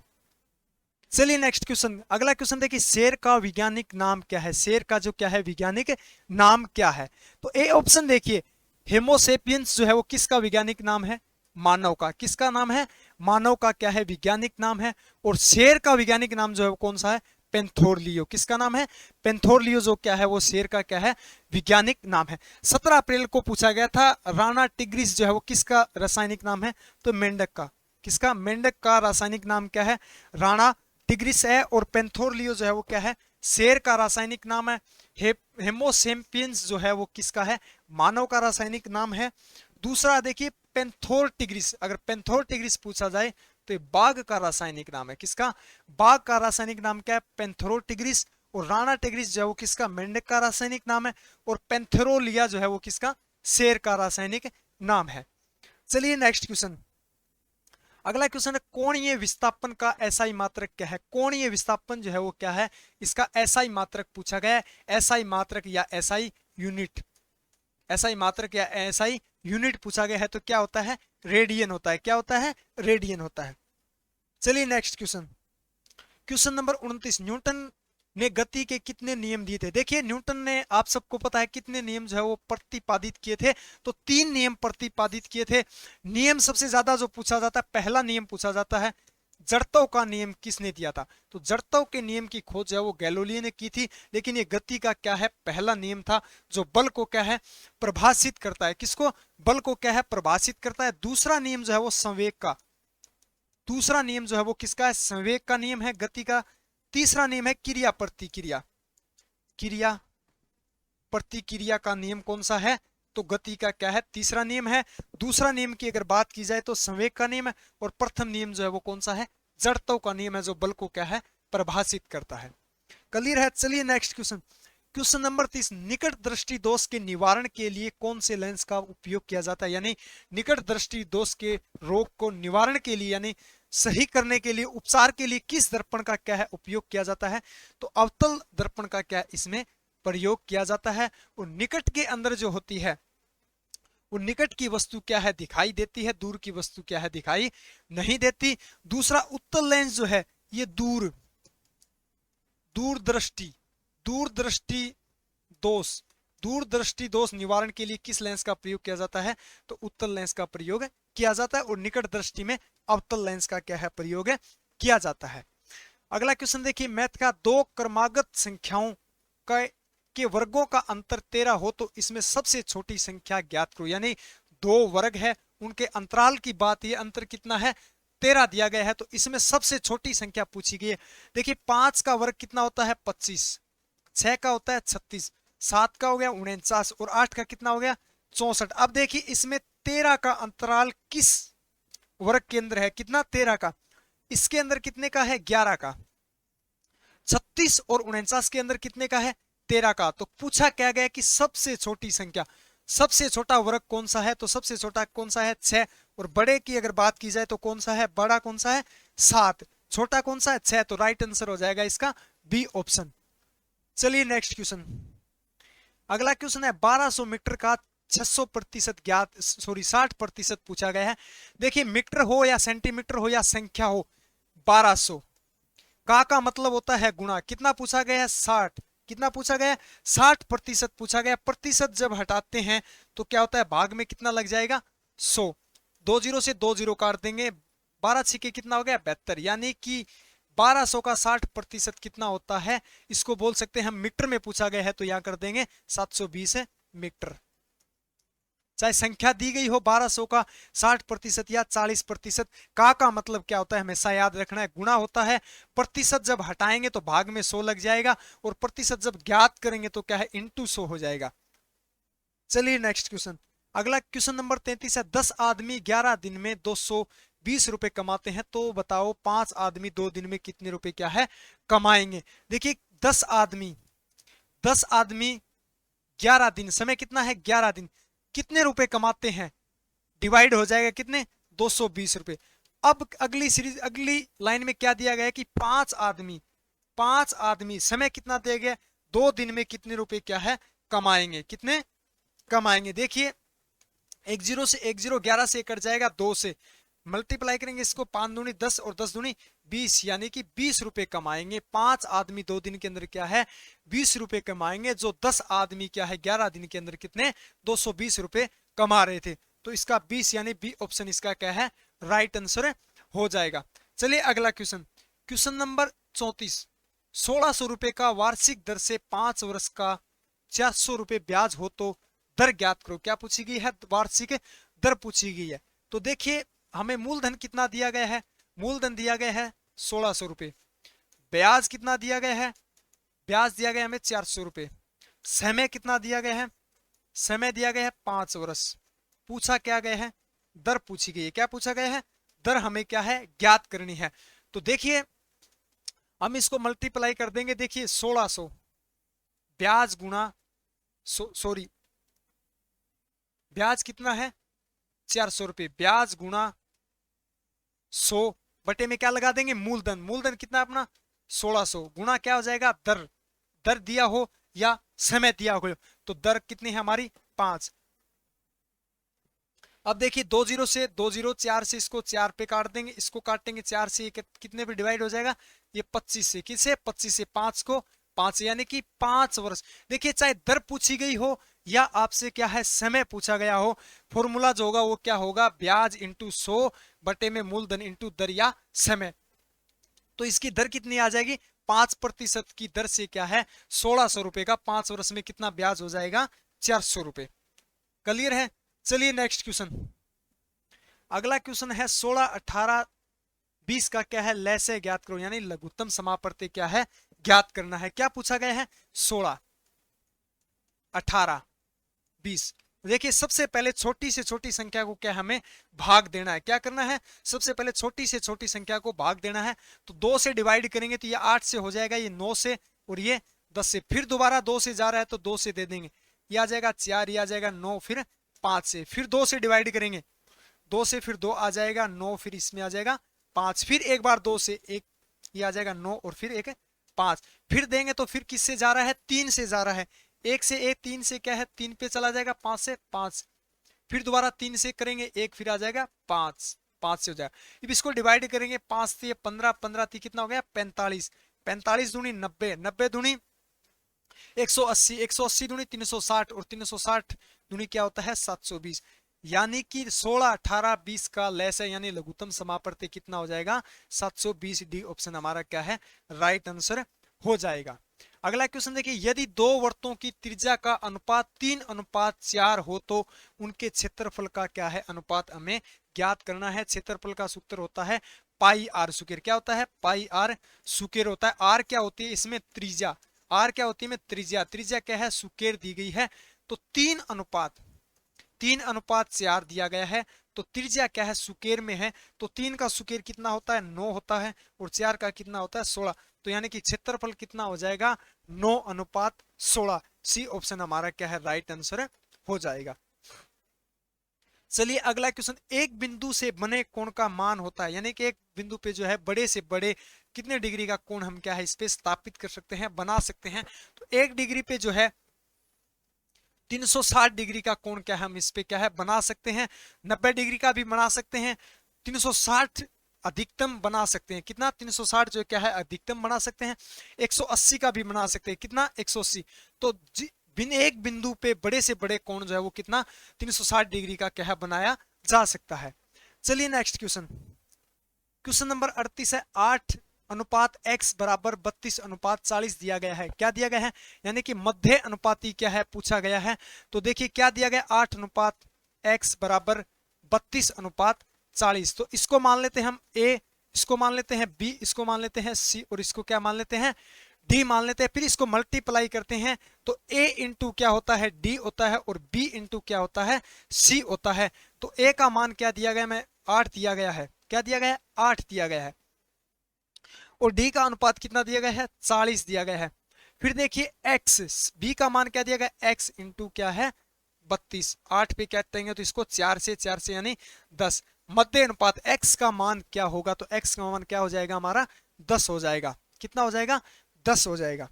चलिए नेक्स्ट क्वेश्चन, अगला क्वेश्चन देखिए, शेर का वैज्ञानिक नाम क्या है? शेर का जो क्या है वैज्ञानिक नाम क्या है? तो ए ऑप्शन देखिए, हेमोसेपियंस जो है वो किसका वैज्ञानिक नाम है? मानव का। किसका नाम है? मानव का क्या है? वैज्ञानिक नाम है। और शेर का वैज्ञानिक नाम जो है वो कौन सा है? पेंथोरलियो। किसका नाम है? पेंथोरलियो जो क्या है वो शेर का क्या है? वैज्ञानिक नाम है। 17 अप्रैल को पूछा गया था, राणा टिग्रिस जो है वो किसका रासायनिक नाम है? तो मेंढक का। किसका? मेंढक का रासायनिक नाम क्या है? राणा टिग्रिस है। और पेंथोरलियो जो है वो क्या है? शेर का रासायनिक नाम है। हेमोसेपियंस जो है वो किसका है? मानव का रासायनिक नाम है। दूसरा देखिए पेंथोर टिग्रिस, अगर पेंथोर टिग्रिस पूछा जाए तो ये बाघ का रासायनिक नाम है। किसका? बाघ का रासायनिक नाम क्या है? पेंथोर टिग्रिस। और राणा टिग्रिस जो है वो किसका? मेंढक का रासायनिक नाम है। और पेंथेरोलिया जो है वो किसका? शेर का रासायनिक नाम है। चलिए नेक्स्ट क्वेश्चन, अगला क्वेश्चन है, कोणीय विस्थापन का एसआई मात्रक क्या है? कोणीय विस्थापन जो है वो क्या है? इसका एसआई मात्रक पूछा गया है। एसआई मात्रक या एसआई यूनिट, एसआई मात्रक या एसआई यूनिट पूछा गया है तो क्या होता है? रेडियन होता है। क्या होता है? रेडियन होता है। चलिए next question, question number 29, Newton ने गति के कितने नियम दिए थे? देखिए न्यूटन ने, आप सबको पता है कितने नियम जो है वो प्रतिपादित किए थे? तो 3 नियम प्रतिपादित किए थे। नियम सबसे ज्यादा जो पूछा जाता है, पहला नियम पूछा जाता है, जड़त्व का नियम किसने दिया था? तो जड़त्व के नियम की खोज जो है वो गैलोलियो ने की थी। लेकिन ये गति का क्या है? पहला नियम था जो बल को क्या है? प्रभाषित करता है। किसको? बल को क्या है? प्रभाषित करता है। दूसरा नियम जो है वो संवेग का, दूसरा नियम जो है वो किसका है? संवेग का नियम है गति का। तीसरा नियम है क्रिया प्रतिक्रिया, क्रिया प्रतिक्रिया का नियम कौन सा है? तो गति का क्या है? तीसरा नियम है। दूसरा नियम की अगर बात की जाए तो संवेग का नियम है। और प्रथम नियम जो है वो कौन सा है? जड़त्व का नियम है जो बल को क्या है? प्रभाषित करता है। क्लियर है? चलिए नेक्स्ट क्वेश्चन, क्वेश्चन नंबर 30, निकट दृष्टि दोष के निवारण के लिए कौन से लेंस का उपयोग किया जाता है? यानी निकट दृष्टि दोष के रोग को निवारण के लिए, यानी सही करने के लिए, उपचार के लिए किस दर्पण का क्या है उपयोग किया जाता है? तो अवतल दर्पण का क्या इसमें प्रयोग किया जाता है। और निकट के अंदर जो होती है वो निकट की वस्तु क्या है? दिखाई देती है, दूर की वस्तु क्या है? दिखाई नहीं देती। दूसरा उत्तल लेंस जो है ये दूरदृष्टि, दूरदृष्टि दोष, दूरदृष्टि दोष निवारण के लिए किस लेंस का प्रयोग किया जाता है? तो उत्तल लेंस का प्रयोग किया जाता है। और निकट दृष्टि में अवतल लेंस का क्या है प्रयोग किया जाता है। अगला क्वेश्चन देखिए, मैथ का, दो क्रमागत संख्याओं का के वर्गों का अंतर 13 हो तो इसमें सबसे छोटी संख्या ज्ञात करो। यानी दो वर्ग है, उनके अंतराल की बात, ये अंतर कितना है 13 दिया गया है, तो इसमें सबसे छोटी संख्या पूछी गई है। देखिए 5 का वर्ग कितना होता है 25, 6 का होता है 36, 7 का हो गया 49 और 8 का कितना हो गया 64। अब देखिए इसमें 13 का अंतराल किस वर्ग के अंदर है, कितना 13 का, इसके अंदर कितने का है 11 का, 36 और 49 के अंदर कितने का है 13 का। तो पूछा क्या गया कि सबसे छोटी संख्या, सबसे छोटा वर्ग कौन सा है, तो सबसे छोटा कौन सा है 6, और बड़े की अगर बात की जाए तो कौन सा है, बड़ा कौन सा है 7, छोटा कौन सा है 6, तो राइट आंसर हो जाएगा इसका बी ऑप्शन। चलिए नेक्स्ट क्वेश्चन, अगला क्वेश्चन है 1200 मीटर का 600% ज्ञात, सॉरी 60% पूछा गया है। देखिए मीटर हो या सेंटीमीटर हो या संख्या हो, 1200 का मतलब होता है गुणा, कितना पूछा गया है 60, कितना पूछा गया है 60% पूछा गया। प्रतिशत जब हटाते हैं तो क्या होता है, भाग में कितना लग जाएगा 100, 2 जीरो से 2 जीरो काट देंगे, 12 छिके कितना हो गया 72, यानी कि 1200 का 60% कितना होता है, इसको बोल सकते हैं हम मीटर में पूछा गया है तो यहां कर देंगे 720 मीटर। चाहे संख्या दी गई हो 1200 का 60% या 40%, का मतलब क्या होता है हमेशा याद रखना है, गुणा होता है, प्रतिशत जब हटाएंगे तो भाग में 100 लग जाएगा, और प्रतिशत जब ज्ञात करेंगे तो क्या है इंटू 100 हो जाएगा। चलिए नेक्स्ट क्वेश्चन, अगला क्वेश्चन नंबर 33 है, 10 आदमी 11 दिन में 220 रुपए कमाते हैं, तो बताओ 5 आदमी 2 दिन में कितने रुपए क्या है कमाएंगे। देखिए 10 आदमी 11 दिन, समय कितना है 11 दिन, कितने रुपए कमाते हैं, डिवाइड हो जाएगा कितने 220 रुपए। अब अगली सीरीज, अगली लाइन में क्या दिया गया है कि 5 आदमी समय कितना दिया गया 2 दिन में कितने रुपए क्या है कमाएंगे, कितने कमाएंगे। देखिए 1 जीरो से 1 जीरो, 11 से कट जाएगा 2 से, मल्टीप्लाई करेंगे इसको, 5 दूनी 10 और 10 दूनी 20, यानी कि 20 रुपए कमाएंगे। 5 आदमी 2 दिन के अंदर क्या है 20 रुपए कमाएंगे, जो 10 आदमी क्या है 11 दिन के अंदर कितने 220 रुपए कमा रहे थे। तो इसका 20 यानी बी ऑप्शन इसका क्या है राइट आंसर हो जाएगा। चलिए अगला क्वेश्चन, क्वेश्चन नंबर 34, 1600 रुपए का वार्षिक दर से 5 वर्ष का 400 रुपए ब्याज हो तो दर ज्ञात करो। क्या पूछी गई है, वार्षिक दर पूछी गई है। तो देखिए हमें मूलधन कितना दिया गया है, मूलधन दिया गया है 1600 रुपए, ब्याज कितना दिया गया है, ब्याज दिया गया हमें 400 रुपए, समय कितना दिया गया है, समय दिया गया है 5 वर्ष, पूछा क्या गया है दर पूछी गई है। क्या पूछा गया है, दर हमें क्या है ज्ञात करनी है। तो देखिए हम इसको मल्टीप्लाई कर देंगे, देखिए 1600 ब्याज गुणा सॉरी ब्याज कितना है 400 रुपए, ब्याज गुणा 100 बटे में क्या लगा देंगे मूलधन, मूलधन कितना अपना 1600 गुणा क्या हो जाएगा दर, दर दिया हो या समय दिया हो, तो दर कितनी है हमारी 5। अब देखिए 2 जीरो से 2 जीरो, 4 से इसको 4 पे काट देंगे, इसको काटेंगे 4 से, कितने पे डिवाइड हो जाएगा ये 25 से, किससे 25 से, 5 को 5 यानी कि 5 वर्ष। देखिए चाहे दर पूछी गई हो या आपसे क्या है समय पूछा गया हो, फॉर्मूला जो होगा वो क्या होगा ब्याज इंटू 100 बटे में मूलधन इंटू दर या समय। तो इसकी दर कितनी आ जाएगी 5% की दर से क्या है 1600 रुपए का 5 वर्ष में कितना ब्याज हो जाएगा 400 रुपए। क्लियर है। चलिए नेक्स्ट क्वेश्चन, अगला क्वेश्चन है 16, 18, 20 का क्या है लय ज्ञात करो, यानी लघुत्तम समापवर्ती क्या है ज्ञात करना है। क्या पूछा गया है 16, 18, 20। देखिए सबसे पहले छोटी से छोटी संख्या को क्या हमें भाग देना है, क्या करना है सबसे पहले छोटी से छोटी संख्या को भाग देना है। तो 2 से डिवाइड करेंगे तो ये 8 से हो जाएगा, ये 9 से और ये 10 से, फिर दोबारा 2 से जा रहा है तो 2 से दे देंगे, ये आ जाएगा 4, ये आ जाएगा 9, फिर 5 से, फिर 2 से डिवाइड करेंगे, 2 से फिर 2 आ जाएगा 9, फिर इसमें आ जाएगा 5, फिर एक बार 2 से 1, ये आ जाएगा 9 और फिर एक 5, फिर देंगे तो फिर किससे जा रहा है 3 से जा रहा है, 1 से 1, 3 से क्या है 3 पे चला जाएगा, 5 से 5, फिर दोबारा 3 से करेंगे 1, फिर आ जाएगा 5, 5 से हो जाएगा। अब इसको डिवाइड करेंगे 5 से 15, 15 थी कितना हो गया 45, 45 दूनी 90, 90 दूनी 180, 180 दूनी 360 और 360 दूनी क्या होता है 720। यानी कि 16, 18, 20 का लेस है, यानी लघुत्तम समापवर्ती कितना हो जाएगा 720। डी ऑप्शन हमारा क्या है राइट आंसर हो जाएगा। अगला क्वेश्चन देखिए, यदि दो वृत्तों की त्रिज्या का अनुपात 3:4 हो तो उनके क्षेत्रफल का क्या है अनुपात हमें ज्ञात करना है। क्षेत्रफल का सूत्र होता है पाई आर स्क्वायर। क्या होता है पाई आर स्क्वायर होता है। आर क्या होती है इसमें त्रिज्या, आर क्या होती है में त्रिज्या, त्रिज्या क्या है स्क्वायर दी गई है। तो 3:4 दिया गया है, तो त्रिज्या क्या है स्क्वायर में है, तो 3 का स्क्वायर कितना होता है 9 होता है, और 4 का कितना होता है 16। तो यानी कि क्षेत्रफल कितना हो जाएगा 9:16। सी ऑप्शन हमारा क्या है राइट आंसर हो जाएगा। चलिए अगला क्वेश्चन, एक बिंदु से बने कोण का मान होता है, यानी कि एक बिंदु पे जो है बड़े से बड़े कितने डिग्री का कोण हम क्या है इस पे स्थापित कर सकते हैं बना सकते हैं। तो 1 डिग्री पे जो है 360 डिग्री का कोण क्या है हम इस पे क्या है बना सकते हैं। 90 डिग्री का भी बना सकते हैं, 360 अधिकतम बना सकते हैं। कितना 360 जो क्या है अधिकतम बना सकते हैं। 180 का भी बना सकते हैं, कितना 180। तो एक बिंदु पे बड़े से बड़े कोण जो है वो कितना 360 डिग्री का क्या है बनाया जा सकता है। चलिए नेक्स्ट क्वेश्चन, क्वेश्चन नंबर 38 है 8:x बराबर 32:40 दिया गया है। क्या दिया गया है यानी कि मध्य अनुपाती क्या है पूछा गया है। तो देखिए क्या दिया गया 8:x बराबर 32:40। तो इसको मान लेते हैं हम a, इसको मान लेते हैं b, इसको मान लेते हैं c, और इसको क्या मान लेते हैं d मान लेते हैं। फिर इसको मल्टीप्लाई करते हैं तो a इंटू क्या होता है d होता है, और b इंटू क्या होता है c होता है। तो a का मान क्या दिया गया मैं 8 दिया गया है। क्या दिया गया है 8 दिया गया है, और d का अनुपात कितना दिया गया है 40 दिया गया है। फिर देखिए x, b का मान क्या दिया गया x इंटू क्या है 32। 8 पे क्या करेंगे तो इसको 4 से यानी 10। मध्य अनुपात x का मान क्या होगा, तो x का मान क्या हो जाएगा हमारा 10 हो जाएगा। कितना हो जाएगा 10 हो जाएगा।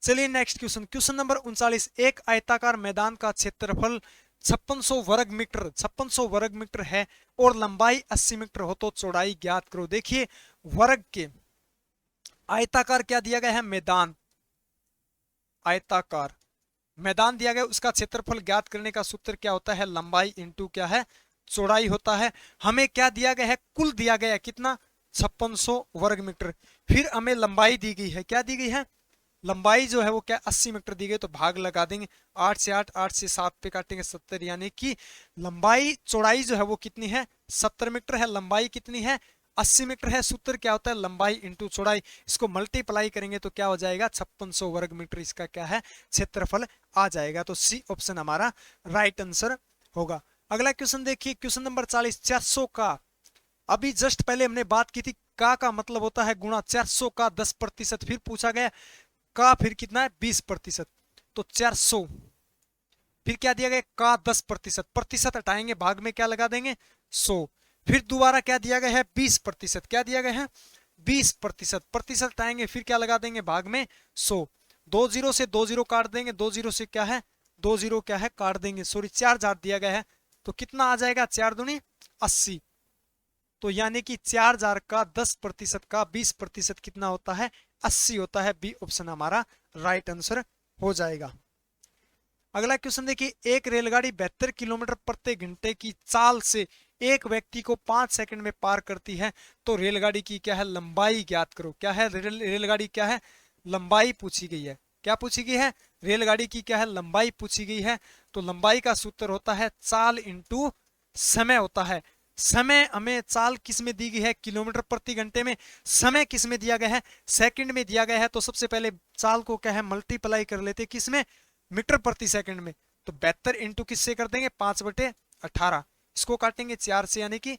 चलिए नेक्स्ट क्वेश्चन, क्वेश्चन नंबर 39, एक आयताकार मैदान का क्षेत्रफल 5600 वर्ग मीटर 5600 वर्ग मीटर है और लंबाई 80 मीटर हो तो चौड़ाई ज्ञात करो। देखिए वर्ग के आयताकार क्या दिया गया है मैदान, आयताकार मैदान दिया गया, उसका क्षेत्रफल ज्ञात करने का सूत्र क्या होता है लंबाई इंटू क्या है चौड़ाई होता है। हमें क्या दिया गया है कुल दिया गया है कितना 5600 वर्ग मीटर। फिर हमें लंबाई दी गई है, क्या दी गई है लंबाई जो है वो क्या 80 मीटर दी गई, तो भाग लगा देंगे 8 से 8, 8 से 7 पे काटेंगे 70, यानी कि लंबाई चौड़ाई जो है वो कितनी है 70 मीटर है, लंबाई कितनी है 80 मीटर है। सूत्र क्या होता है लंबाई इंटू चौड़ाई, इसको मल्टीप्लाई करेंगे तो क्या हो जाएगा 5600 वर्ग मीटर इसका क्या है क्षेत्रफल आ जाएगा। तो सी ऑप्शन हमारा राइट आंसर होगा। अगला क्वेश्चन देखिए, क्वेश्चन नंबर 40, 400 का, अभी जस्ट पहले हमने बात की थी का मतलब होता है गुणा, 400 का 10%, फिर पूछा गया का फिर कितना है 20%। तो 400 फिर क्या दिया गया का 10%, प्रतिशत हटाएंगे भाग में क्या लगा देंगे 100। फिर दोबारा क्या दिया गया है 20%, क्या दिया गया है 20%, प्रतिशत हटाएंगे फिर क्या लगा देंगे भाग में 100। 2 जीरो से 2 जीरो काट देंगे, 2 जीरो से क्या है 2 जीरो क्या है काट देंगे, सॉरी 4000 दिया गया है। तो कितना आ जाएगा 4 दूनी 80। तो यानी कि 4000 का 10% का 20% कितना होता है 80 होता है। बी ऑप्शन हमारा राइट आंसर हो जाएगा। अगला क्वेश्चन देखिए, एक रेलगाड़ी 72 किलोमीटर प्रति घंटे की चाल से एक व्यक्ति को 5 सेकंड में पार करती है, तो रेलगाड़ी की क्या है लंबाई ज्ञात करो। क्या है रेलगाड़ी क्या है लंबाई पूछी गई है। क्या पूछी गई है रेलगाड़ी की क्या है लंबाई पूछी गई है। तो लंबाई का सूत्र होता है चाल इंटू समय होता है। समय हमें चाल किस में दी गई है किलोमीटर प्रति घंटे में, समय किस में दिया गया है सेकंड में दिया गया है। तो सबसे पहले चाल को क्या है मल्टीप्लाई कर लेते किस में मीटर प्रति सेकंड में। तो 72 इंटू किससे कर देंगे 5/18, इसको काटेंगे 4 से यानी कि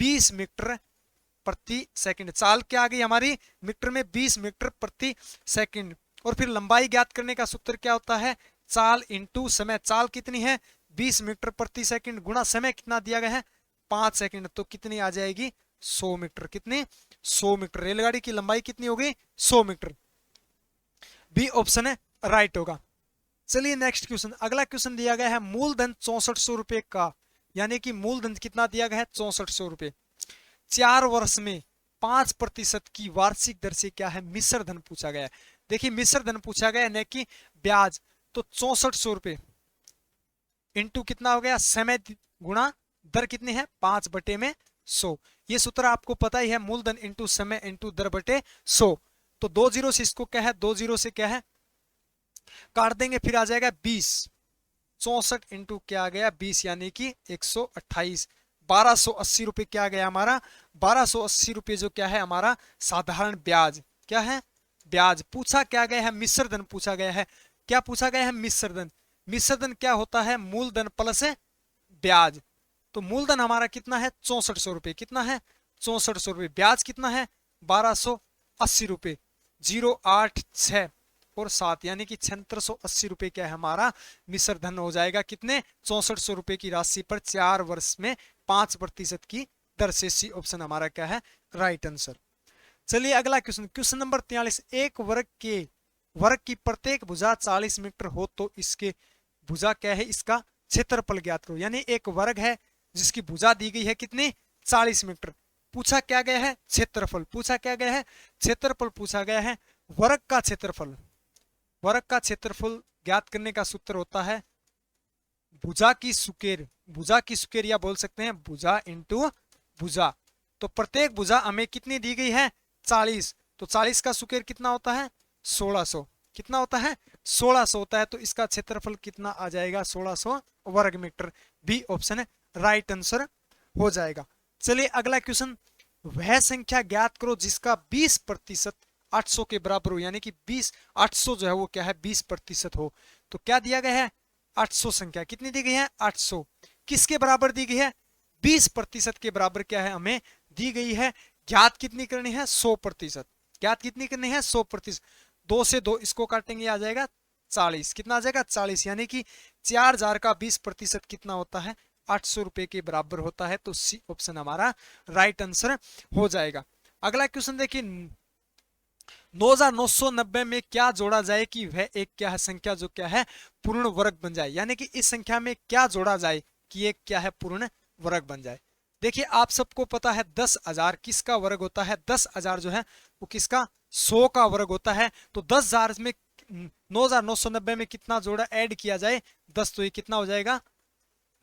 20 मीटर प्रति सेकंड। चाल क्या आ गई हमारी मीटर में 20 मीटर प्रति सेकंड। और फिर लंबाई ज्ञात करने का सूत्र क्या होता है चाल इंटू समय। चाल कितनी है 20 मीटर प्रति सेकंड गुणा समय कितना दिया गया है 5 सेकंड, तो कितनी आ जाएगी 100 मीटर। कितनी 100 मीटर। रेलगाड़ी की लंबाई कितनी होगी 100 मीटर। बी ऑप्शन है राइट होगा। चलिए नेक्स्ट क्वेश्चन, अगला क्वेश्चन दिया गया है मूलधन 6400 रुपए का, यानी कि मूलधन कितना दिया गया है 6400 रुपए। 4 वर्ष में 5% की वार्षिक दर से क्या है मिश्र धन पूछा गया है। देखिए मिश्र धन पूछा गया है न कि ब्याज। तो 6400 रुपए इंटू कितना हो गया समय गुणा दर कितनी है 5/100। ये सूत्र आपको पता ही है, मूलधन इंटू समय इंटू दर बटे 100। तो 2 जीरो से इसको क्या है 2 जीरो से क्या है काट देंगे, फिर आ जाएगा 20। 64 इंटू क्या आ गया 20 यानी कि 128। 1280 रुपए क्या गया हमारा 1280 रुपए जो क्या है हमारा साधारण ब्याज क्या है ब्याज। पूछा क्या गया है मिश्र धन पूछा गया है। क्या पूछा गया है मिश्र धन। मिश्र धन क्या होता है मूलधन प्लस ब्याज। तो मूलधन हमारा कितना है 6400 रुपए, कितना है 6400 रुपए, ब्याज कितना है 1280 रुपए। 086 और 7 यानी कि 7680 रुपए क्या है हमारा मिश्र धन हो जाएगा कितने 6400 रुपए की राशि पर 4 वर्ष में 5% की दर से। सी ऑप्शन हमारा क्या है राइट आंसर। चलिए अगला क्वेश्चन, क्वेश्चन नंबर 43। एक वर्ग की प्रत्येक भुजा 40 मीटर हो तो इसके भुजा क्या है इसका क्षेत्रफल ज्ञात करो। यानी एक वर्ग है जिसकी भुजा दी गई है कितनी 40 मीटर। पूछा क्या गया है क्षेत्रफल, पूछा क्या गया है क्षेत्रफल पूछा गया है। वर्ग का क्षेत्रफल, वर्ग का क्षेत्रफल ज्ञात करने का सूत्र होता है भुजा की सुकेर, भुजा की सुकेर या बोल सकते हैं भुजा इंटू भुजा। तो प्रत्येक भुजा हमें कितनी दी गई है 40, तो 40 का सुकेर कितना होता है 1600, कितना होता है 1600 होता है। तो इसका क्षेत्रफल कितना आ जाएगा 1600 वर्ग मीटर। बी ऑप्शन है राइट आंसर हो जाएगा। चलिए अगला क्वेश्चन, वह संख्या ज्ञात करो जिसका 20% 800 के बराबर हो। यानी कि 800 जो है वो क्या है 20% हो। तो क्या दिया गया है 800 संख्या कितनी दी गई है 800 किसके बराबर दी गई है 20% के बराबर क्या है हमें दी गई है। ज्ञात कितनी करनी है 100%, ज्ञात कितनी करनी है 100%। 2 से 2 इसको काटेंगे आ जाएगा 40, कितना आ जाएगा 40 यानी कि 4000 का 20% कितना होता है 800 रुपए के बराबर होता है। तो सी ऑप्शन हमारा राइट आंसर हो जाएगा। अगला क्वेश्चन देखिए, 9990 में क्या जोड़ा जाए कि वह एक क्या है संख्या जो क्या है पूर्ण वर्ग बन जाए। यानी कि इस संख्या में क्या जोड़ा जाए कि एक क्या है पूर्ण वर्ग बन जाए। देखिए आप सबको पता है 10,000 किसका वर्ग होता है 10,000 जो है वो किसका 100 का वर्ग होता है। तो 10,000 में 9990 में कितना जोड़ा ऐड किया जाए 10, तो ये कितना हो जाएगा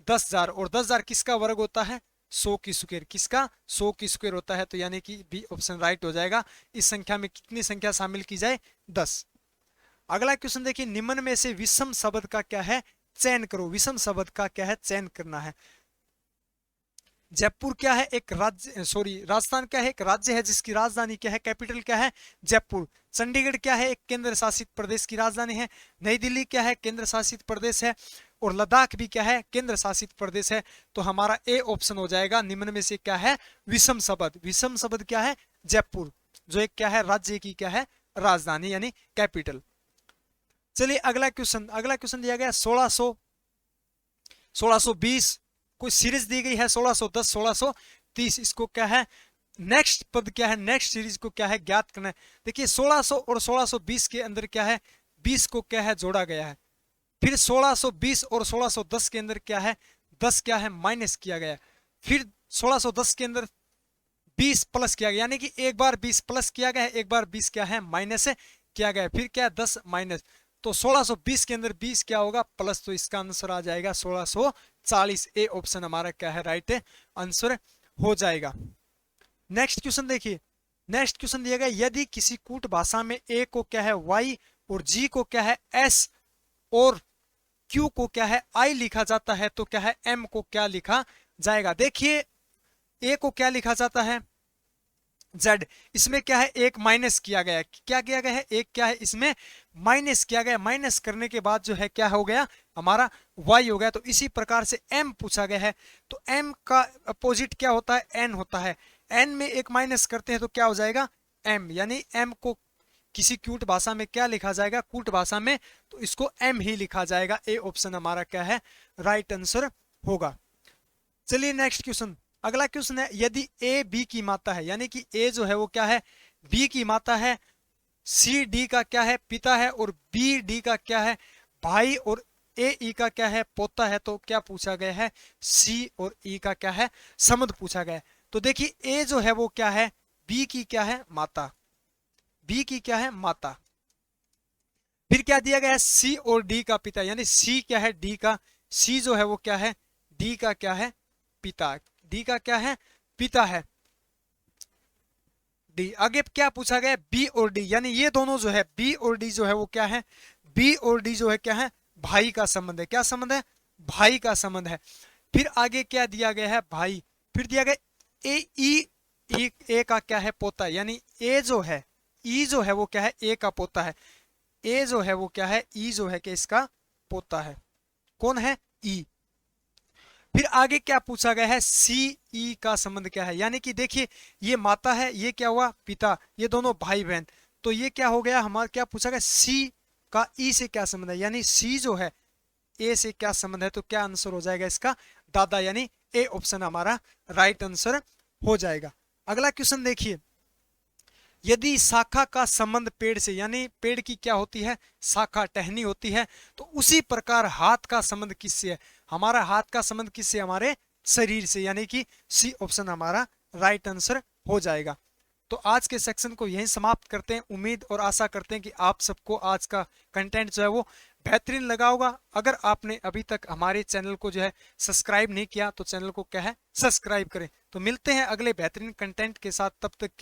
10,000 और 10,000 किसका वर्ग होता है 100 की स्क्वायर, किसका 100 की स्क्वायर होता है। तो यानी कि बी ऑप्शन राइट हो जाएगा। इस संख्या में कितनी संख्या शामिल की जाए 10। अगला क्वेश्चन देखिए, निम्न में से विषम शब्द का क्या है चयन करो। विषम शब्द का क्या है चयन करना है। जयपुर क्या है एक राज्य, सॉरी राजस्थान क्या है एक राज्य है जिसकी राजधानी क्या है कैपिटल क्या है जयपुर। चंडीगढ़ क्या है एक केंद्र शासित प्रदेश की राजधानी है। नई दिल्ली क्या है केंद्र शासित प्रदेश है। और लद्दाख भी क्या है केंद्र शासित प्रदेश है। तो हमारा ए ऑप्शन हो जाएगा निम्न में से क्या है विषम शब्द। विषम शब्द क्या है जयपुर, जो एक क्या है राज्य की क्या है राजधानी यानी कैपिटल। चलिए अगला क्वेश्चन, अगला क्वेश्चन दिया गया 1620 कोई सीरीज दी गई है 1610 1630। इसको क्या है नेक्स्ट पद क्या है नेक्स्ट सीरीज को क्या है ज्ञात करना है। देखिए 1600 और 1620 के अंदर क्या है 20 को क्या है जोड़ा गया है। फिर 1620 और 1610 के अंदर क्या है 10 क्या है माइनस किया गया। फिर 1610 के अंदर 20 प्लस किया गया, यानी कि एक बार 20 प्लस किया गया है एक बार 20 क्या है माइनस किया गया। फिर क्या है 10 माइनस। तो 1620 के अंदर 20 क्या होगा प्लस, तो इसका आंसर आ जाएगा 1640। ए ऑप्शन हमारा क्या है राइट आंसर हो जाएगा। नेक्स्ट क्वेश्चन देखिए, नेक्स्ट क्वेश्चन दिया गया, यदि किसी कूट भाषा में ए को क्या है वाई और जी को क्या है एस और क्यू को क्या है आई लिखा जाता है तो क्या है एम को क्या लिखा जाएगा। देखिए ए को क्या लिखा जाता है Z, इसमें क्या है एक माइनस किया गया है। क्या किया गया है एक क्या है इसमें माइनस किया गया। माइनस करने के बाद जो है क्या हो गया हमारा Y हो गया। तो इसी प्रकार से M पूछा गया है। तो M का अपोजिट क्या होता है N होता है। N में एक माइनस करते हैं तो क्या हो जाएगा M, यानी M को किसी क्यूट भाषा में क्या लिखा जाएगा कूट भाषा में तो इसको M ही लिखा जाएगा। ए ऑप्शन हमारा क्या है राइट आंसर होगा। चलिए नेक्स्ट क्वेश्चन, अगला क्वेश्चन है, यदि ए बी की माता है, यानी कि ए जो है वो क्या है बी की माता है, सी डी का क्या है पिता है और बी डी का क्या है भाई और ए ई का क्या है पोता है। तो क्या पूछा गया है सी और ई का क्या है संबंध पूछा गया है। तो देखिए ए जो है वो क्या है बी की क्या है माता, बी की क्या है माता। फिर क्या दिया गया है सी और डी का पिता, यानी सी क्या है डी का सी जो है वो क्या है, डी का क्या है, पिता। डी का क्या है, पिता है। डी। आगे क्या पूछा गया, बी और डी, यानी ये दोनों जो है बी और डी जो है वो क्या है, बी और डी जो है क्या है, भाई का संबंध है। क्या संबंध है, भाई का संबंध है। फिर आगे क्या दिया गया है, भाई। फिर दिया गया ए ई, ए का क्या है, पोता, यानी ए जो है, ई जो है वो क्या है, ए का पोता है। ए जो है वो क्या है, ई जो है कि इसका पोता है। कौन है, ई। फिर आगे क्या पूछा गया है, सी ई का संबंध क्या है, यानी कि देखिए ये माता है, ये क्या हुआ, पिता, ये दोनों भाई बहन। तो ये क्या हो गया हमारा, क्या पूछा गया, सी का ई से क्या संबंध है, यानी सी जो है ए से क्या संबंध है, तो क्या आंसर हो जाएगा इसका, दादा, यानी ए ऑप्शन हमारा राइट आंसर हो जाएगा। अगला क्वेश्चन देखिए, यदि शाखा का संबंध पेड़ से, यानी पेड़ की क्या होती है, शाखा, टहनी होती है, तो उसी प्रकार हाथ का संबंध किससे है, हमारा हाथ का संबंध किससे, हमारे शरीर से, यानी कि सी ऑप्शन हमारा राइट आंसर हो जाएगा। तो आज के सेक्शन को यहीं समाप्त करते हैं। उम्मीद और आशा करते हैं कि आप सबको आज का कंटेंट जो है वो बेहतरीन लगा होगा। अगर आपने अभी तक हमारे चैनल को जो है सब्सक्राइब नहीं किया तो चैनल को क्या है, सब्सक्राइब करें। तो मिलते हैं अगले बेहतरीन कंटेंट के साथ, तब तक के